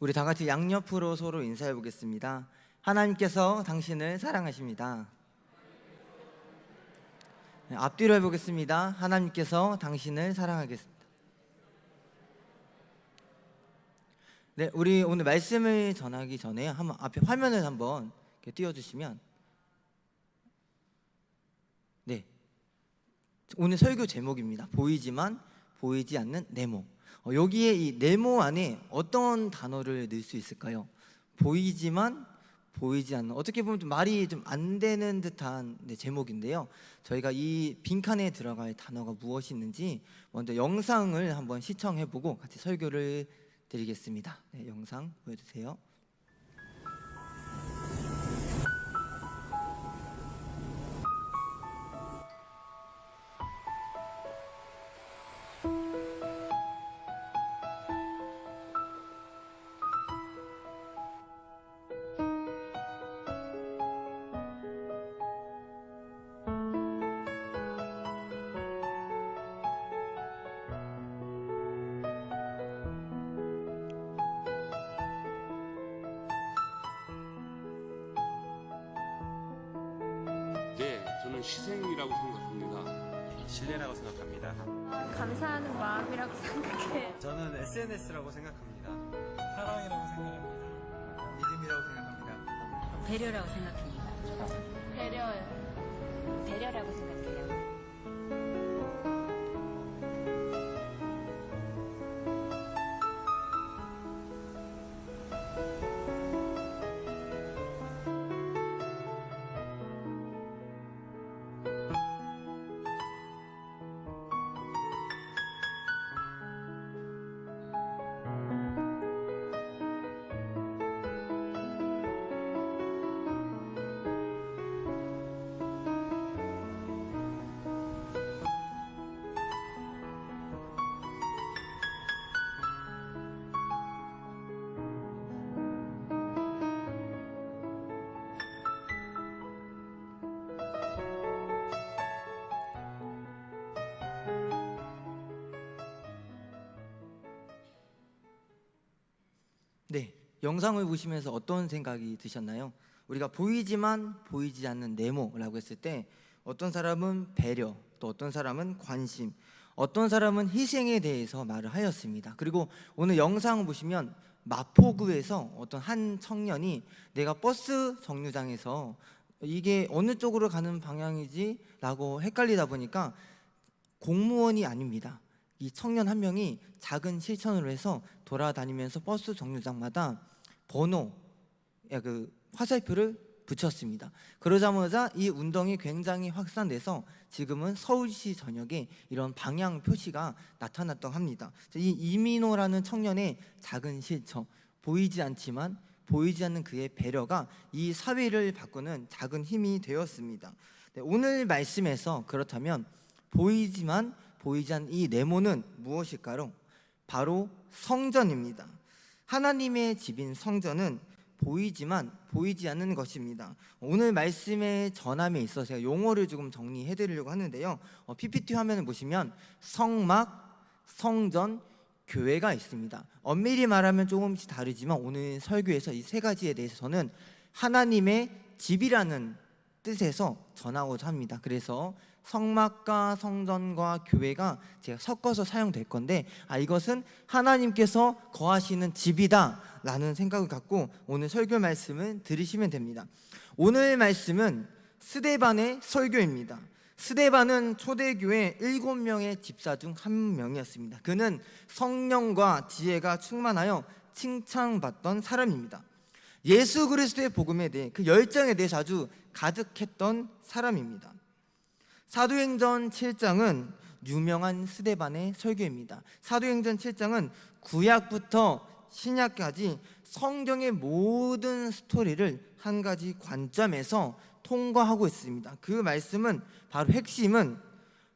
우리 다 같이 양옆으로 서로 인사해 보겠습니다. 하나님께서 당신을 사랑하십니다. 앞뒤로 해보겠습니다. 하나님께서 당신을 사랑하겠습니다. 네, 우리 오늘 말씀을 전하기 전에 한번 앞에 화면을 한번 이렇게 띄워주시면, 네, 오늘 설교 제목입니다. 보이지만 보이지 않는 네모. 여기에 이 네모 안에 어떤 단어를 넣을 수 있을까요? 보이지만 보이지 않는, 어떻게 보면 좀 말이 좀 안 되는 듯한 제목인데요. 저희가 이 빈칸에 들어갈 단어가 무엇이 있는지 먼저 영상을 한번 시청해보고 같이 설교를 드리겠습니다. 네, 영상 보여주세요. 네, 저는 희생이라고 생각합니다. 신뢰라고 생각합니다. 감사하는 마음이라고 생각해요. 저는 SNS라고 생각합니다. 사랑이라고 생각합니다. 믿음이라고 생각합니다. 배려라고 생각합니다. 배려요. 배려라고 생각해요. 네, 영상을 보시면서 어떤 생각이 드셨나요? 우리가 보이지만 보이지 않는 네모라고 했을 때 어떤 사람은 배려, 또 어떤 사람은 관심, 어떤 사람은 희생에 대해서 말을 하였습니다. 그리고 오늘 영상 보시면 마포구에서 어떤 한 청년이 내가 버스 정류장에서 이게 어느 쪽으로 가는 방향이지? 라고 헷갈리다 보니까 공무원이 아닙니다. 이 청년 한 명이 작은 실천으로 해서 돌아다니면서 버스 정류장마다 번호, 그 화살표를 붙였습니다. 그러자마자 이 운동이 굉장히 확산돼서 지금은 서울시 전역에 이런 방향 표시가 나타났다고 합니다. 이 이민호라는 청년의 작은 실천, 보이지 않지만 보이지 않는 그의 배려가 이 사회를 바꾸는 작은 힘이 되었습니다. 네, 오늘 말씀에서 그렇다면 보이지만 보이지 않는 이 네모는 무엇일까요? 바로 성전입니다. 하나님의 집인 성전은 보이지만 보이지 않는 것입니다. 오늘 말씀의 전함에 있어서 제가 용어를 조금 정리해 드리려고 하는데요. PPT 화면을 보시면 성막, 성전, 교회가 있습니다. 엄밀히 말하면 조금씩 다르지만 오늘 설교에서 이 세 가지에 대해서 저는 하나님의 집이라는 뜻에서 전하고자 합니다. 그래서 성막과 성전과 교회가 제가 섞어서 사용될 건데, 이것은 하나님께서 거하시는 집이다 라는 생각을 갖고 오늘 설교 말씀을 들으시면 됩니다. 오늘 말씀은 스데반의 설교입니다. 스데반은 초대교회 7명의 집사 중 한 명이었습니다. 그는 성령과 지혜가 충만하여 칭찬받던 사람입니다. 예수 그리스도의 복음에 대해, 그 열정에 대해서 아주 가득했던 사람입니다. 사도행전 7장은 유명한 스데반의 설교입니다. 사도행전 7장은 구약부터 신약까지 성경의 모든 스토리를 한 가지 관점에서 통과하고 있습니다. 그 말씀은 바로 핵심은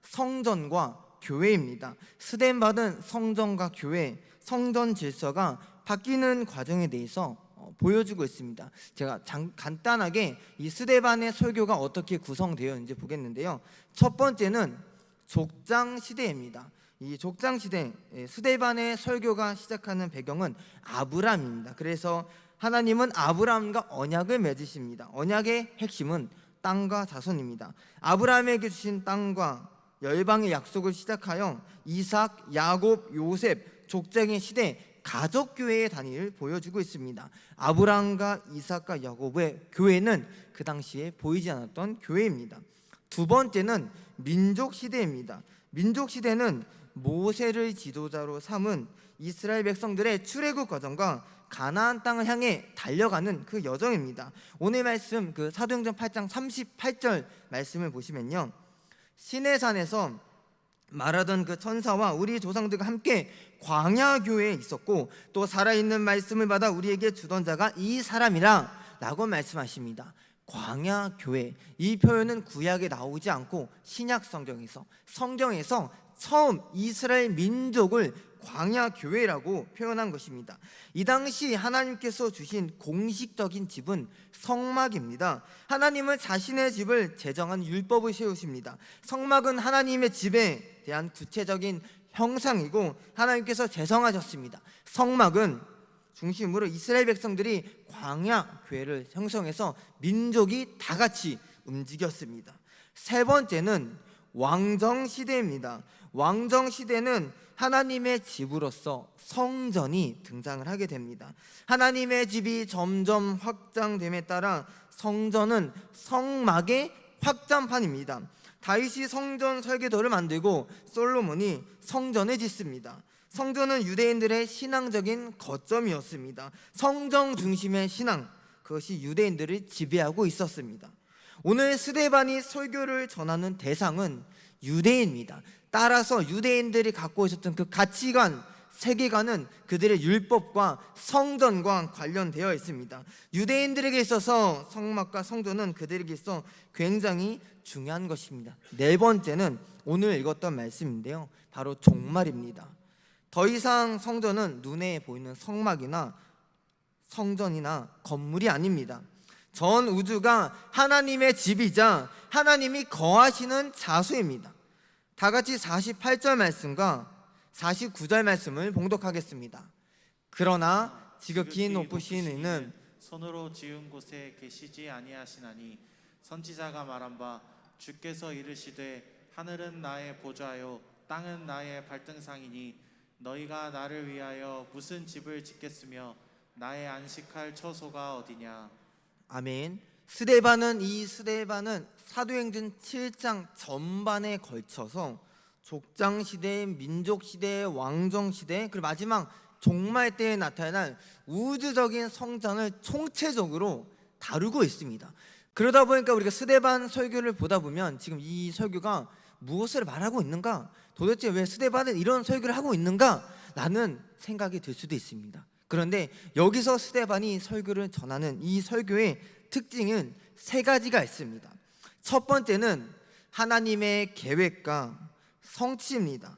성전과 교회입니다. 스데반은 성전과 교회, 성전 질서가 바뀌는 과정에 대해서 보여주고 있습니다. 제가 간단하게 이 스데반의 설교가 어떻게 구성되어 있는지 보겠는데요. 첫 번째는 족장 시대입니다. 이 족장 시대 스데반의 설교가 시작하는 배경은 아브람입니다. 그래서 하나님은 아브람과 언약을 맺으십니다. 언약의 핵심은 땅과 자손입니다. 아브라함에게 주신 땅과 열방의 약속을 시작하여 이삭, 야곱, 요셉 족장의 시대 가족교회의 단위를 보여주고 있습니다. 아브라함과 이삭과 야곱의 교회는 그 당시에 보이지 않았던 교회입니다. 두 번째는 민족시대입니다. 민족시대는 모세를 지도자로 삼은 이스라엘 백성들의 출애굽 과정과 가나안 땅을 향해 달려가는 그 여정입니다. 오늘 말씀 그 사도행전 8장 38절 말씀을 보시면요, 시내산에서 말하던 그 천사와 우리 조상들과 함께 광야 교회에 있었고 또 살아있는 말씀을 받아 우리에게 주던 자가 이 사람이라 라고 말씀하십니다. 광야 교회, 이 표현은 구약에 나오지 않고 신약 성경에서 처음 이스라엘 민족을 광야 교회라고 표현한 것입니다. 이 당시 하나님께서 주신 공식적인 집은 성막입니다. 하나님은 자신의 집을 제정한 율법을 세우십니다. 성막은 하나님의 집에 대한 구체적인 형상이고 하나님께서 제정하셨습니다. 성막은 중심으로 이스라엘 백성들이 광야 교회를 형성해서 민족이 다 같이 움직였습니다. 세 번째는 왕정시대입니다. 왕정시대는 하나님의 집으로서 성전이 등장을 하게 됩니다. 하나님의 집이 점점 확장됨에 따라 성전은 성막의 확장판입니다. 다윗이 성전 설계도를 만들고 솔로몬이 성전을 짓습니다. 성전은 유대인들의 신앙적인 거점이었습니다. 성전 중심의 신앙, 그것이 유대인들을 지배하고 있었습니다. 오늘 스데반이 설교를 전하는 대상은 유대인입니다. 따라서 유대인들이 갖고 있었던 그 가치관, 세계관은 그들의 율법과 성전과 관련되어 있습니다. 유대인들에게 있어서 성막과 성전은 그들에게 있어 굉장히 중요한 것입니다. 네 번째는 오늘 읽었던 말씀인데요, 바로 종말입니다. 더 이상 성전은 눈에 보이는 성막이나 성전이나 건물이 아닙니다. 전 우주가 하나님의 집이자 하나님이 거하시는 자수입니다. 다 같이 48절 말씀과 49절 말씀을 봉독하겠습니다. 그러나 지극히 높으신 이는 손으로 지은 곳에 계시지 아니하시나니 선지자가 말한 바 주께서 이르시되 하늘은 나의 보좌요 땅은 나의 발등상이니 너희가 나를 위하여 무슨 집을 짓겠으며 나의 안식할 처소가 어디냐. 아멘. 이 스데반은 사도행전 7장 전반에 걸쳐서 족장시대, 민족시대, 왕정시대, 그리고 마지막 종말 때에 나타날 우주적인 성장을 총체적으로 다루고 있습니다. 그러다 보니까 우리가 스데반 설교를 보다 보면 지금 이 설교가 무엇을 말하고 있는가, 도대체 왜 스데반은 이런 설교를 하고 있는가 라는 생각이 들 수도 있습니다. 그런데 여기서 스데반이 설교를 전하는 이 설교의 특징은 세 가지가 있습니다. 첫 번째는 하나님의 계획과 성취입니다.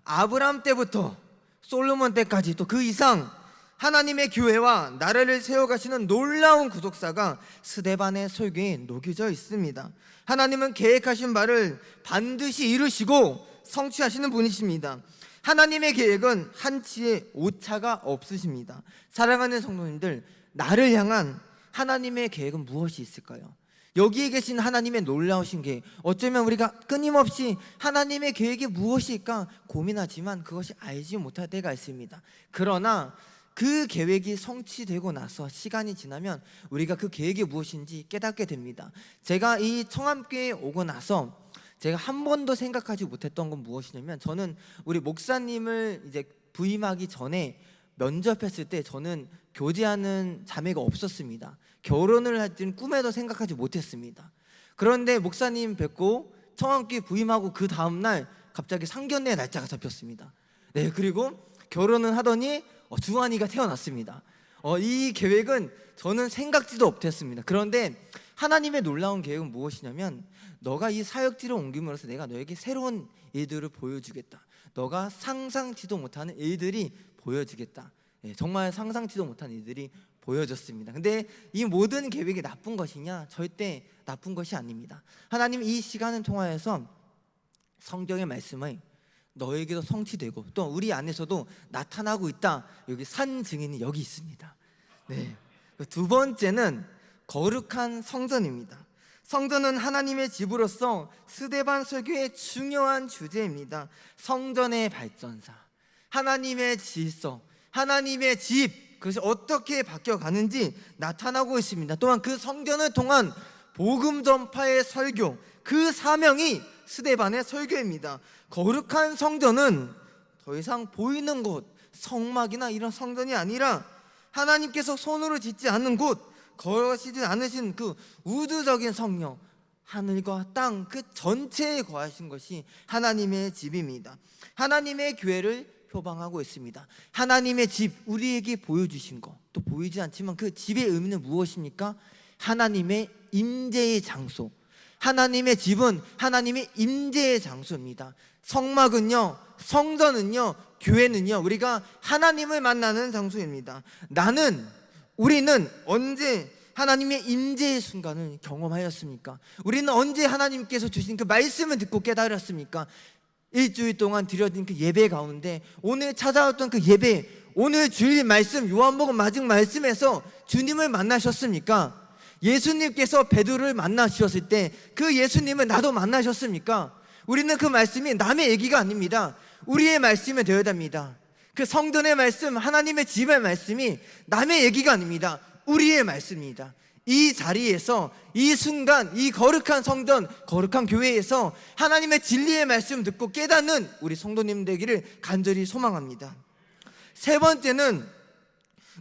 아브람 때부터 솔로몬 때까지 또 그 이상 하나님의 교회와 나라를 세워가시는 놀라운 구속사가 스데반의 설교에 녹여져 있습니다. 하나님은 계획하신 바를 반드시 이루시고 성취하시는 분이십니다. 하나님의 계획은 한치의 오차가 없으십니다. 사랑하는 성도님들, 나를 향한 하나님의 계획은 무엇이 있을까요? 여기에 계신 하나님의 놀라우신 계획, 어쩌면 우리가 끊임없이 하나님의 계획이 무엇일까 고민하지만 그것이 알지 못할 때가 있습니다. 그러나 그 계획이 성취되고 나서 시간이 지나면 우리가 그 계획이 무엇인지 깨닫게 됩니다. 제가 이 청암교회에 오고 나서 제가 한 번도 생각하지 못했던 건 무엇이냐면, 저는 우리 목사님을 이제 부임하기 전에 면접했을 때 저는 교제하는 자매가 없었습니다. 결혼을 할 때는 꿈에도 생각하지 못했습니다. 그런데 목사님 뵙고 청암교회 부임하고 그 다음날 갑자기 상견례 날짜가 잡혔습니다. 네, 그리고 결혼을 하더니 주한이가 태어났습니다. 이 계획은 저는 생각지도 못했습니다. 그런데 하나님의 놀라운 계획은 무엇이냐면, 너가 이 사역지를 옮김으로써 내가 너에게 새로운 일들을 보여주겠다. 너가 상상치도 못하는 일들이 보여지겠다. 정말 상상치도 못한 일들이 보여졌습니다. 근데 이 모든 계획이 나쁜 것이냐? 절대 나쁜 것이 아닙니다. 하나님 이 시간을 통하여서 성경의 말씀을 너에게도 성취되고 또 우리 안에서도 나타나고 있다. 여기 산 증인이 여기 있습니다. 네. 두 번째는 거룩한 성전입니다. 성전은 하나님의 집으로서 스데반 설교의 중요한 주제입니다. 성전의 발전사, 하나님의 질서, 하나님의 집, 그것이 어떻게 바뀌어가는지 나타나고 있습니다. 또한 그 성전을 통한 복음 전파의 설교, 그 사명이 스데반의 설교입니다. 거룩한 성전은 더 이상 보이는 곳, 성막이나 이런 성전이 아니라 하나님께서 손으로 짓지 않는 곳, 거하시지 않으신 그 우주적인 성령, 하늘과 땅 그 전체에 거하신 것이 하나님의 집입니다. 하나님의 교회를 표방하고 있습니다. 하나님의 집, 우리에게 보여주신 것, 또 보이지 않지만 그 집의 의미는 무엇입니까? 하나님의 임재의 장소. 하나님의 집은 하나님의 임재의 장소입니다. 성막은요, 성전은요, 교회는요, 우리가 하나님을 만나는 장소입니다. 우리는 언제 하나님의 임재의 순간을 경험하였습니까? 우리는 언제 하나님께서 주신 그 말씀을 듣고 깨달았습니까? 일주일 동안 드려진 그 예배 가운데 오늘 찾아왔던 그 예배, 오늘 주일 말씀, 요한복음 마지막 말씀에서 주님을 만나셨습니까? 예수님께서 베드로를 만나주셨을 때 그 예수님을 나도 만나셨습니까? 우리는 그 말씀이 남의 얘기가 아닙니다. 우리의 말씀이 되어야 됩니다. 그 성전의 말씀, 하나님의 집의 말씀이 남의 얘기가 아닙니다. 우리의 말씀입니다. 이 자리에서, 이 순간, 이 거룩한 성전, 거룩한 교회에서 하나님의 진리의 말씀 듣고 깨닫는 우리 성도님 되기를 간절히 소망합니다. 세 번째는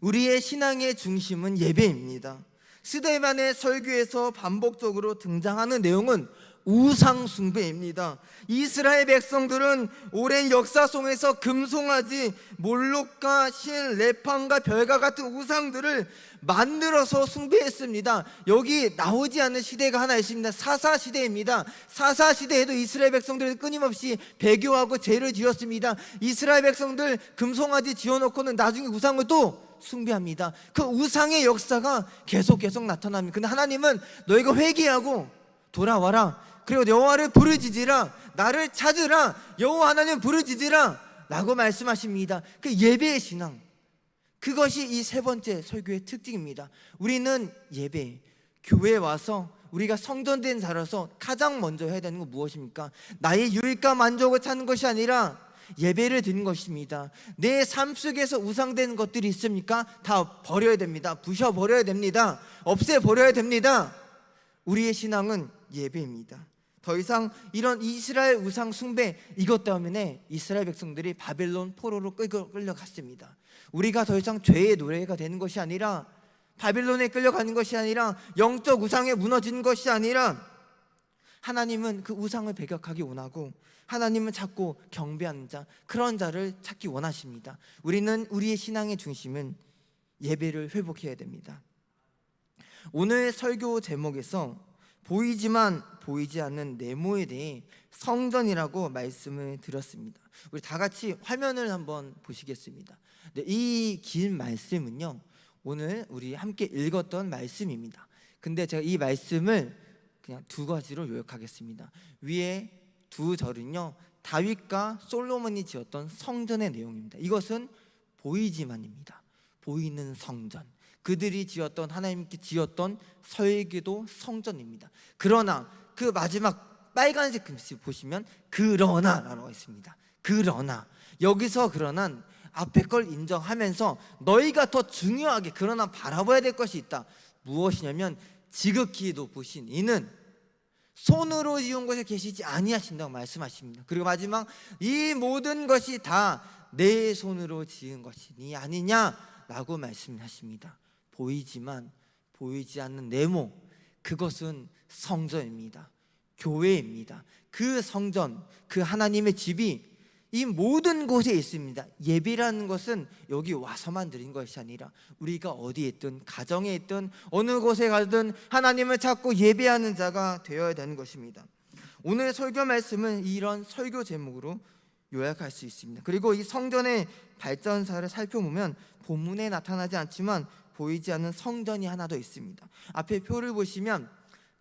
우리의 신앙의 중심은 예배입니다. 스데반의 설교에서 반복적으로 등장하는 내용은 우상 숭배입니다. 이스라엘 백성들은 오랜 역사 속에서 금송아지, 몰록과 신, 레판과 별과 같은 우상들을 만들어서 숭배했습니다. 여기 나오지 않는 시대가 하나 있습니다. 사사시대입니다. 사사시대에도 이스라엘 백성들은 끊임없이 배교하고 죄를 지었습니다. 이스라엘 백성들 금송아지 지어놓고는 나중에 우상을 또 숭배합니다. 그 우상의 역사가 계속 나타납니다. 근데 하나님은 너희가 회개하고 돌아와라, 그리고 여호와를 부르짖으라, 나를 찾으라, 여호와 하나님 부르짖으라 라고 말씀하십니다. 그 예배의 신앙, 그것이 이 세 번째 설교의 특징입니다. 우리는 예배, 교회에 와서 우리가 성전된 자라서 가장 먼저 해야 되는 건 무엇입니까? 나의 유익과 만족을 찾는 것이 아니라 예배를 드리는 것입니다. 내 삶 속에서 우상되는 것들이 있습니까? 다 버려야 됩니다. 부셔버려야 됩니다. 없애버려야 됩니다. 우리의 신앙은 예배입니다. 더 이상 이런 이스라엘 우상 숭배, 이것 때문에 이스라엘 백성들이 바벨론 포로로 끌려갔습니다. 우리가 더 이상 죄의 노예가 되는 것이 아니라, 바벨론에 끌려가는 것이 아니라, 영적 우상에 무너지는 것이 아니라, 하나님은 그 우상을 배격하기 원하고 하나님을 찾고 경배하는 자, 그런 자를 찾기 원하십니다. 우리는 우리의 신앙의 중심은 예배를 회복해야 됩니다. 오늘 설교 제목에서 보이지만 보이지 않는 네모에 대해 성전이라고 말씀을 드렸습니다. 우리 다 같이 화면을 한번 보시겠습니다. 네, 이 긴 말씀은요, 오늘 우리 함께 읽었던 말씀입니다. 근데 제가 이 말씀을 그냥 두 가지로 요약하겠습니다. 위에 두 절은요, 다윗과 솔로몬이 지었던 성전의 내용입니다. 이것은 보이지만입니다. 보이는 성전, 그들이 지었던, 하나님께 지었던 설계도 성전입니다. 그러나 그 마지막 빨간색 글씨 보시면 그러나라고 있습니다. 그러나, 여기서 그러나 앞에 걸 인정하면서 너희가 더 중요하게 그러나 바라봐야 될 것이 있다. 무엇이냐면 지극히 높으신 이는 손으로 지은 곳에 계시지 아니하신다고 말씀하십니다. 그리고 마지막, 이 모든 것이 다 내 손으로 지은 것이니 아니냐라고 말씀하십니다. 보이지만 보이지 않는 네모, 그것은 성전입니다. 교회입니다. 그 성전, 그 하나님의 집이 이 모든 곳에 있습니다. 예배라는 것은 여기 와서만 드린 것이 아니라 우리가 어디에 있든, 가정에 있든, 어느 곳에 가든 하나님을 찾고 예배하는 자가 되어야 되는 것입니다. 오늘 설교 말씀은 이런 설교 제목으로 요약할 수 있습니다. 그리고 이 성전의 발전사를 살펴보면 본문에 나타나지 않지만 보이지 않는 성전이 하나 더 있습니다. 앞에 표를 보시면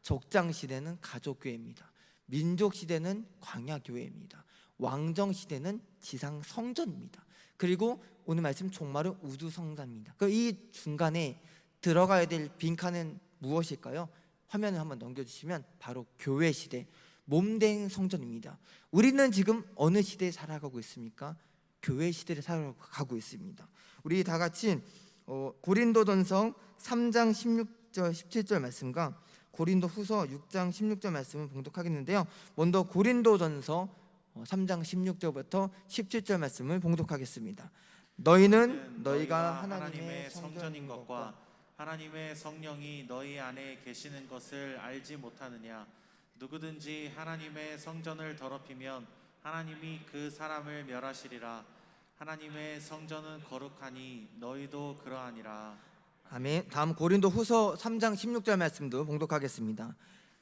족장 시대는 가족교회입니다. 민족 시대는 광야교회입니다. 왕정 시대는 지상 성전입니다. 그리고 오늘 말씀 종말은 우주 성전입니다. 이 중간에 들어가야 될 빈칸은 무엇일까요? 화면을 한번 넘겨주시면 바로 교회 시대, 몸된 성전입니다. 우리는 지금 어느 시대에 살아가고 있습니까? 교회 시대를 살아가고 있습니다. 우리 다 같이 고린도전서 3장 16절 17절 말씀과 고린도후서 6장 16절 말씀을 봉독하겠는데요. 먼저 고린도전서 3장 16절부터 17절 말씀을 봉독하겠습니다. 너희는 너희가 하나님의 성전인 것과 하나님의 성령이 너희 안에 계시는 것을 알지 못하느냐? 누구든지 하나님의 성전을 더럽히면 하나님이 그 사람을 멸하시리라. 하나님의 성전은 거룩하니 너희도 그러하니라. 아멘. 다음 고린도후서 3장 16절 말씀도 봉독하겠습니다.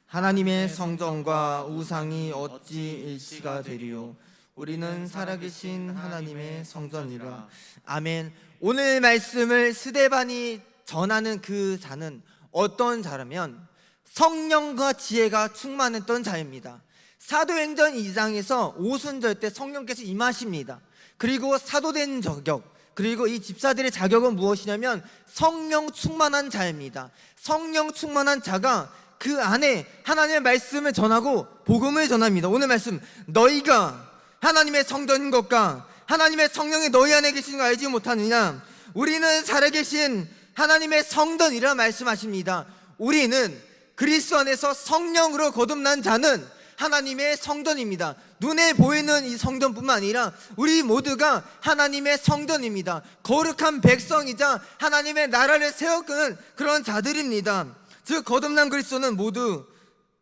하나님의 성전과 우상이 어찌 일치가 되리요? 우리는 살아계신 하나님의 성전이라. 아멘. 오늘 말씀을 스데반이 전하는 그 자는 어떤 자라면 성령과 지혜가 충만했던 자입니다. 사도행전 2장에서 오순절 때 성령께서 임하십니다. 그리고 사도된 자격, 그리고 이 집사들의 자격은 무엇이냐면 성령 충만한 자입니다. 성령 충만한 자가 그 안에 하나님의 말씀을 전하고 복음을 전합니다. 오늘 말씀, 너희가 하나님의 성전인 것과 하나님의 성령이 너희 안에 계신 거 알지 못하느냐? 우리는 살아계신 하나님의 성전이라 말씀하십니다. 우리는 그리스도 안에서 성령으로 거듭난 자는 하나님의 성전입니다. 눈에 보이는 이 성전뿐만 아니라 우리 모두가 하나님의 성전입니다. 거룩한 백성이자 하나님의 나라를 세우는 그런 자들입니다. 즉 거듭난 그리스도는 모두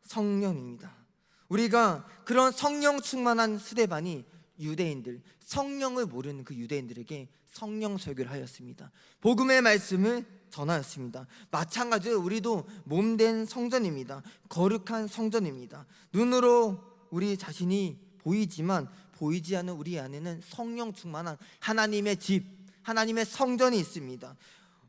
성령입니다. 우리가 그런 성령 충만한 스데반이 유대인들, 성령을 모르는 그 유대인들에게 성령 설교를 하였습니다. 복음의 말씀을 전하였습니다. 마찬가지로 우리도 몸된 성전입니다. 거룩한 성전입니다. 눈으로 우리 자신이 보이지만 보이지 않는 우리 안에는 성령 충만한 하나님의 집, 하나님의 성전이 있습니다.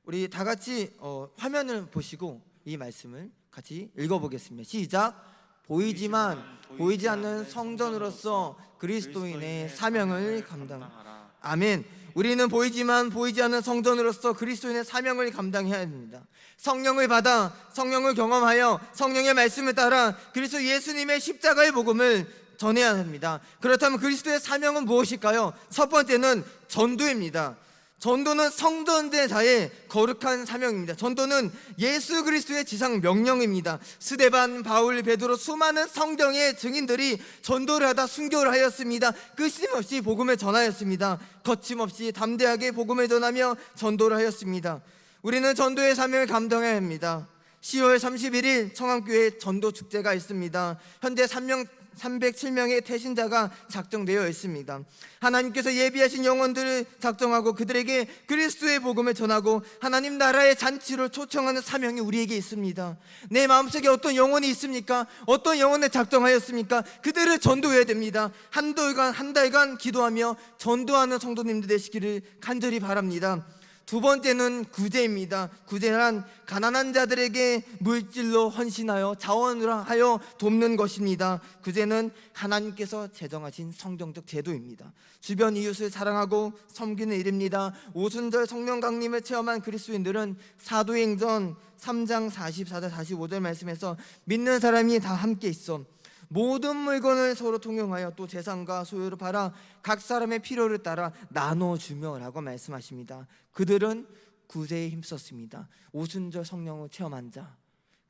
우리 다 같이 화면을 보시고 이 말씀을 같이 읽어보겠습니다. 시작. 보이지만 보이지 않는 성전으로서 그리스도인의 사명을 감당하라. 아멘. 우리는 보이지만 보이지 않는 성전으로서 그리스도인의 사명을 감당해야 합니다. 성령을 받아 성령을 경험하여 성령의 말씀을 따라 그리스도 예수님의 십자가의 복음을 전해야 합니다. 그렇다면 그리스도의 사명은 무엇일까요? 첫 번째는 전도입니다. 전도는 성전된 자의 거룩한 사명입니다. 전도는 예수 그리스도의 지상 명령입니다. 스데반, 바울, 베드로 수많은 성경의 증인들이 전도를 하다 순교를 하였습니다. 끊임없이 복음을 전하였습니다. 거침없이 담대하게 복음을 전하며 전도를 하였습니다. 우리는 전도의 사명을 감당해야 합니다. 10월 31일 청암교회 전도 축제가 있습니다. 현재 307명의 태신자가 작정되어 있습니다. 하나님께서 예비하신 영혼들을 작정하고 그들에게 그리스도의 복음을 전하고 하나님 나라의 잔치를 초청하는 사명이 우리에게 있습니다. 내 마음속에 어떤 영혼이 있습니까? 어떤 영혼을 작정하였습니까? 그들을 전도해야 됩니다. 한 달간 기도하며 전도하는 성도님들 되시기를 간절히 바랍니다. 두 번째는 구제입니다. 구제란 가난한 자들에게 물질로 헌신하여 자원으로 하여 돕는 것입니다. 구제는 하나님께서 제정하신 성경적 제도입니다. 주변 이웃을 사랑하고 섬기는 일입니다. 오순절 성령 강림을 체험한 그리스도인들은 사도행전 3장 44절 45절 말씀에서 믿는 사람이 다 함께 있어 모든 물건을 서로 통용하여 또 재산과 소유를 팔아 각 사람의 필요를 따라 나눠주며 라고 말씀하십니다. 그들은 구제에 힘썼습니다. 오순절 성령을 체험한 자,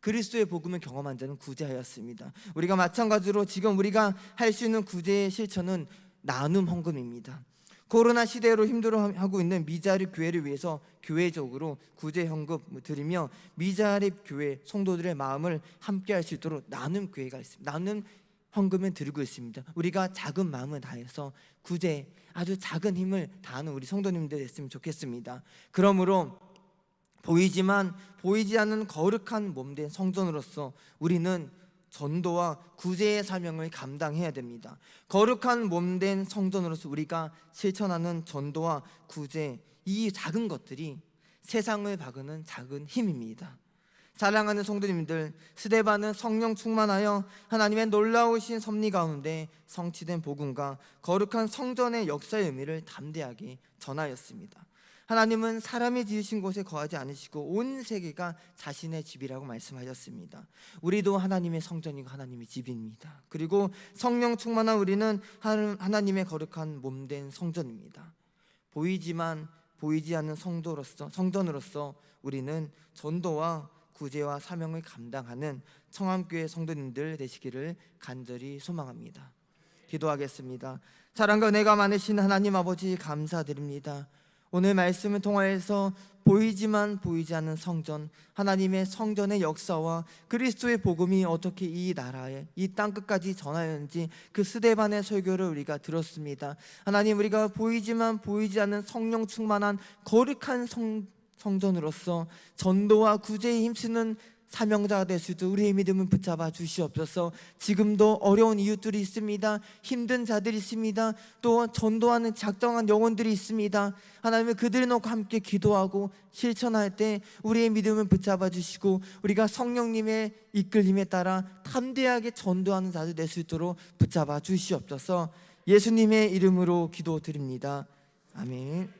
그리스도의 복음을 경험한 자는 구제하였습니다. 우리가 마찬가지로 지금 우리가 할 수 있는 구제의 실천은 나눔 헌금입니다. 코로나 시대로 힘들어하고 있는 미자립 교회를 위해서 교회적으로 구제 헌금 드리며 미자립 교회 성도들의 마음을 함께 할 수 있도록 나눔 교회가 있습니다. 나눔 헌금을 드리고 있습니다. 우리가 작은 마음을 다해서 구제, 아주 작은 힘을 다하는 우리 성도님들 됐으면 좋겠습니다. 그러므로 보이지만 보이지 않는 거룩한 몸된 성전으로서 우리는 전도와 구제의 사명을 감당해야 됩니다. 거룩한 몸된 성전으로서 우리가 실천하는 전도와 구제, 이 작은 것들이 세상을 바꾸는 작은 힘입니다. 사랑하는 성도님들, 스데반은 성령 충만하여 하나님의 놀라우신 섭리 가운데 성취된 복음과 거룩한 성전의 역사의 의미를 담대하게 전하였습니다. 하나님은 사람이 지으신 곳에 거하지 않으시고 온 세계가 자신의 집이라고 말씀하셨습니다. 우리도 하나님의 성전이고 하나님의 집입니다. 그리고 성령 충만한 우리는 하나님의 거룩한 몸된 성전입니다. 보이지만 보이지 않는 성전으로서 우리는 전도와 구제와 사명을 감당하는 청암교회 성도님들 되시기를 간절히 소망합니다. 기도하겠습니다. 사랑과 은혜가 많으신 하나님 아버지, 감사드립니다. 오늘 말씀을 통하여서 보이지만 보이지 않는 성전, 하나님의 성전의 역사와 그리스도의 복음이 어떻게 이 나라에, 이 땅끝까지 전하였는지 그 스데반의 설교를 우리가 들었습니다. 하나님, 우리가 보이지만 보이지 않는 성령 충만한 거룩한 성전으로서 전도와 구제에 힘쓰는 사명자가 될 수 있도록 우리의 믿음을 붙잡아 주시옵소서. 지금도 어려운 이웃들이 있습니다. 힘든 자들이 있습니다. 또 전도하는 작정한 영혼들이 있습니다. 하나님은 그들을 놓고 함께 기도하고 실천할 때 우리의 믿음을 붙잡아 주시고 우리가 성령님의 이끌림에 따라 담대하게 전도하는 자들 될 수 있도록 붙잡아 주시옵소서. 예수님의 이름으로 기도드립니다. 아멘.